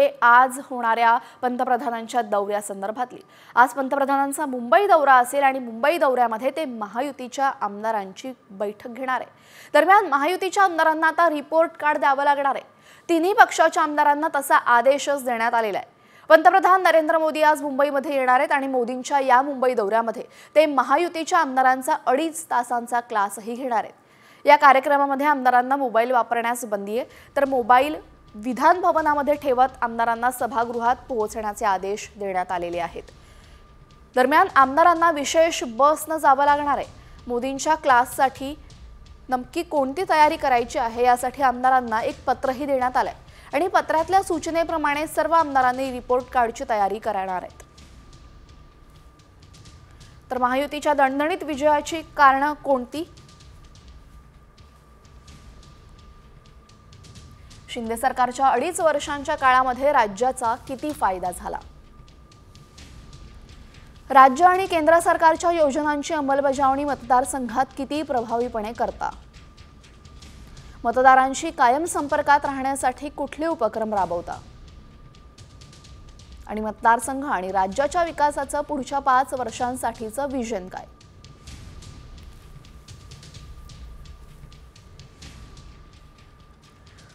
आहे आज होणाऱ्या पंतप्रधानांच्या दौऱ्यासंदर्भातली। आज पंतप्रधानांचा मुंबई दौरा असेल आणि मुंबई दौऱ्यामध्ये ते महायुतीच्या आमदारांची बैठक घेणार आहे। दरम्यान महायुतीच्या आमदारांना आता रिपोर्ट कार्ड द्यावं लागणार आहे। तिन्ही पक्षाच्या आमदारांना तसा आदेशच देण्यात आलेला आहे। पंतप्रधान नरेंद्र मोदी आज मुंबईमध्ये येणार आहेत आणि मोदींच्या या मुंबई दौऱ्यामध्ये ते महायुतीच्या आमदारांचा 2.5 तासांचा क्लासही घेणार आहेत। या कार्यक्रमामध्ये आमदारांना मोबाईल वापरण्यास बंदी आहे, तर मोबाईल विधान भवनामध्ये ठेवत आमदारांना सभागृहात पोहोचण्याचे आदेश देण्यात आलेले आहेत। दरम्यान आमदारांना विशेष बसने जावं लागणार आहे। मोदींच्या क्लाससाठी नक्की कोणती तयारी करायची आहे यासाठी आमदारांना एक पत्रही देण्यात आलंय आणि पत्रातल्या सूचनेप्रमाणे सर्व आमदारांनी रिपोर्ट कार्डची तयारी करणार आहेत। तर महायुतीच्या दणदणीत विजयाची कारणं कोणती? शिंदे सरकारच्या 2.5 वर्षांच्या काळामध्ये राज्याचा किती फायदा झाला? राज्य आणि केंद्र सरकारच्या योजनांची अंमलबजावणी मतदारसंघात किती प्रभावीपणे करता? मतदारांशी कायम संपर्कात राहण्यासाठी कुठले उपक्रम राबवता? आणि मतदारसंघ आणि राज्याच्या विकासाचं पुढच्या 5 वर्षांसाठीचं विजन काय?